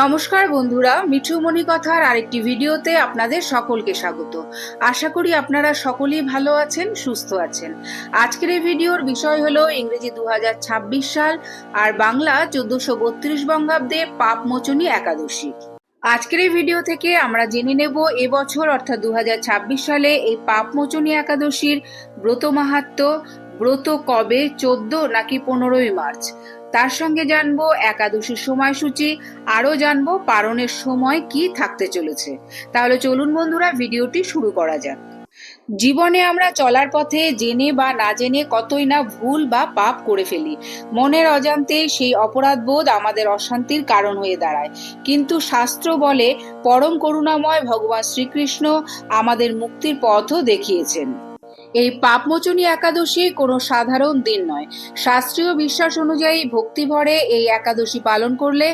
নমস্কার বন্ধুরা, মিঠুমণি কথার আরেকটি ভিডিওতে আপনাদের সকলকে স্বাগত। আশা করি আপনারা সকলেই ভালো আছেন, সুস্থ আছেন। আজকের এই ভিডিওর বিষয় হলো ইংরেজি 2026 সাল আর বাংলা 1432 বঙ্গাব্দে পাপমোচনী একাদশী। আজকের এই ভিডিও থেকে আমরা জেনে নেব এবছর অর্থাৎ 2026 সালে এই পাপমোচনী একাদশীর ব্রত মাহাত্ম্য, ব্রত কবে, 14 নাকি 15ই মার্চ। তার সঙ্গে জানবো একাদশীর সময়সূচি, আরও জানবো পারণের সময় কি থাকতে চলেছে। তাহলে চলুন বন্ধুরা, ভিডিওটি শুরু করা যাক। জীবনে আমরা চলার পথে জেনে বা না জেনে কতই না ভুল বা পাপ করে ফেলি। মনের অজান্তে সেই অপরাধ বোধ আমাদের অশান্তির কারণ হয়ে দাঁড়ায়। কিন্তু শাস্ত্র বলে, পরম করুণাময় ভগবান শ্রীকৃষ্ণ আমাদের মুক্তির পথও দেখিয়েছেন। এই পাপমোচনী একাদশী কোনো সাধারণ দিন নয়। শাস্ত্রীয় বিশ্বাস অনুযায়ী ভক্তি ভরে এই একাদশী পালন করলে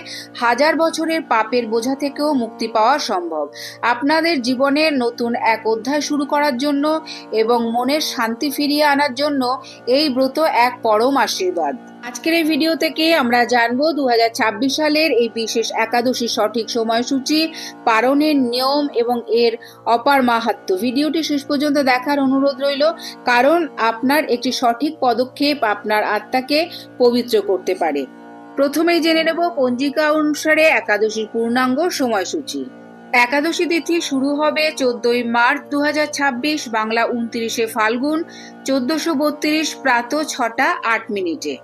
হাজার বছরের পাপের বোঝা থেকেও মুক্তি পাওয়া সম্ভব। আপনাদের জীবনের নতুন এক অধ্যায় শুরু করার জন্য এবং মনের শান্তি ফিরিয়ে আনার জন্য এই ব্রত এক পরম আশীর্বাদ। আজকের এই ভিডিও থেকে আমরা জানবো 2026 সালের এই বিশেষ একাদশীর সঠিক সময়সূচি, পারণের নিয়ম এবং এর অপার মাহাত্ম্য। ভিডিওটি শেষ পর্যন্ত দেখার অনুরোধ রইল, কারণ আপনার একটি সঠিক পদক্ষেপ আপনার আত্মাকে পবিত্র করতে পারে। প্রথমেই জেনে নেব পঞ্জিকা অনুসারে একাদশীর পূর্ণাঙ্গ সময়সূচি। একাদশী তিথি শুরু হবে 14ই মার্চ 2026, বাংলা 29শে ফাল্গুন 1432 প্রাত 6টা 8 মিনিটে।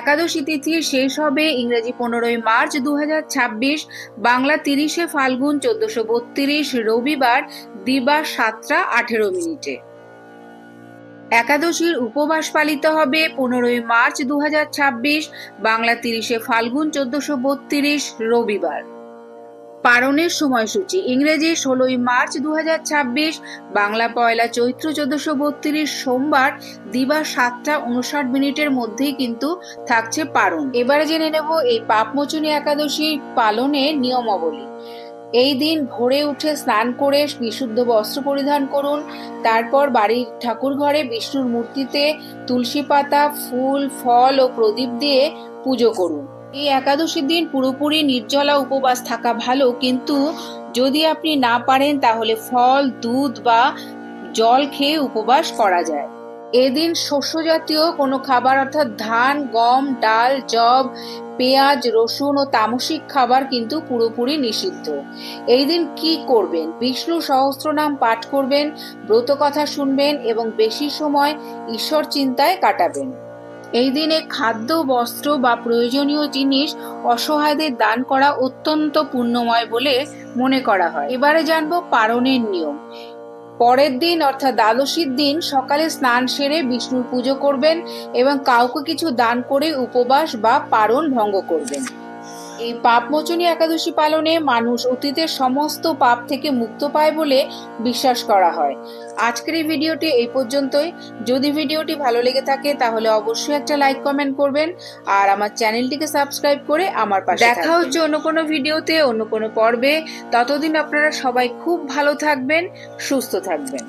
একাদশী তিথি শেষ হবে ইংরেজি 15ই মার্চ 2026, বাংলা 30শে ফাল্গুন 1432 রবিবার দিবা 7টা 18 মিনিটে। একাদশীর উপবাস পালিত হবে 15ই মার্চ 2026, বাংলা 30শে ফাল্গুন 1432 রবিবার। পারণের সময়সূচি ইংরেজি 16ই মার্চ 2026, বাংলা পয়লা চৈত্র 1432 সোমবার দিবা 7টা 59 মিনিটের মধ্যেই কিন্তু থাকছে পারণ। এবারে জেনে নেব এই পাপমোচনী একাদশী পালনের নিয়মাবলী। এই দিন ভোরে উঠে স্নান করে বিশুদ্ধ বস্ত্র পরিধান করুন। তারপর বাড়ির ঠাকুর ঘরে বিষ্ণুর মূর্তিতে তুলসী পাতা, ফুল, ফল ও প্রদীপ দিয়ে পুজো করুন। এই একাদশীর দিন পুরোপুরি নির্জলা উপবাস থাকা ভালো, কিন্তু যদি আপনি না পারেন তাহলে ফল, দুধ বা জল খেয়ে উপবাস করা যায়। এদিন শস্য জাতীয় কোনো খাবার অর্থাৎ ধান, গম, ডাল, যব, পেঁয়াজ, রসুন ও তামসিক খাবার কিন্তু পুরোপুরি নিষিদ্ধ। এই দিন কি করবেন? বিষ্ণু সহস্রনাম পাঠ করবেন, ব্রত কথা শুনবেন এবং বেশি সময় ঈশ্বর চিন্তায় কাটাবেন। এই দিনে খাদ্য, বস্ত্র বা প্রয়োজনীয় জিনিস অসহায়দের দান করা অত্যন্ত পুণ্যময় বলে মনে করা হয়। এবারে জানবো পারণের নিয়ম। পরের দিন অর্থাৎ দ্বাদশীর দিন সকালে স্নান সেরে বিষ্ণুর পুজো করবেন এবং কাউকে কিছু দান করে উপবাস বা পারণ ভঙ্গ করবেন। এই পাপমোচনী একাদশী পালনে মানুষ অতীতের সমস্ত পাপ থেকে মুক্ত পায় বলে বিশ্বাস করা হয়। আজকের এই ভিডিওটি এই পর্যন্তই। যদি ভিডিওটি ভালো লেগে থাকে তাহলে অবশ্যই একটা লাইক, কমেন্ট করবেন আর আমার চ্যানেলটিকে সাবস্ক্রাইব করে আমার পাশে থাকবেন। দেখা হচ্ছে অন্য কোনো ভিডিওতে, অন্য কোনো পর্বে। ততদিন আপনারা সবাই খুব ভালো থাকবেন, সুস্থ থাকবেন।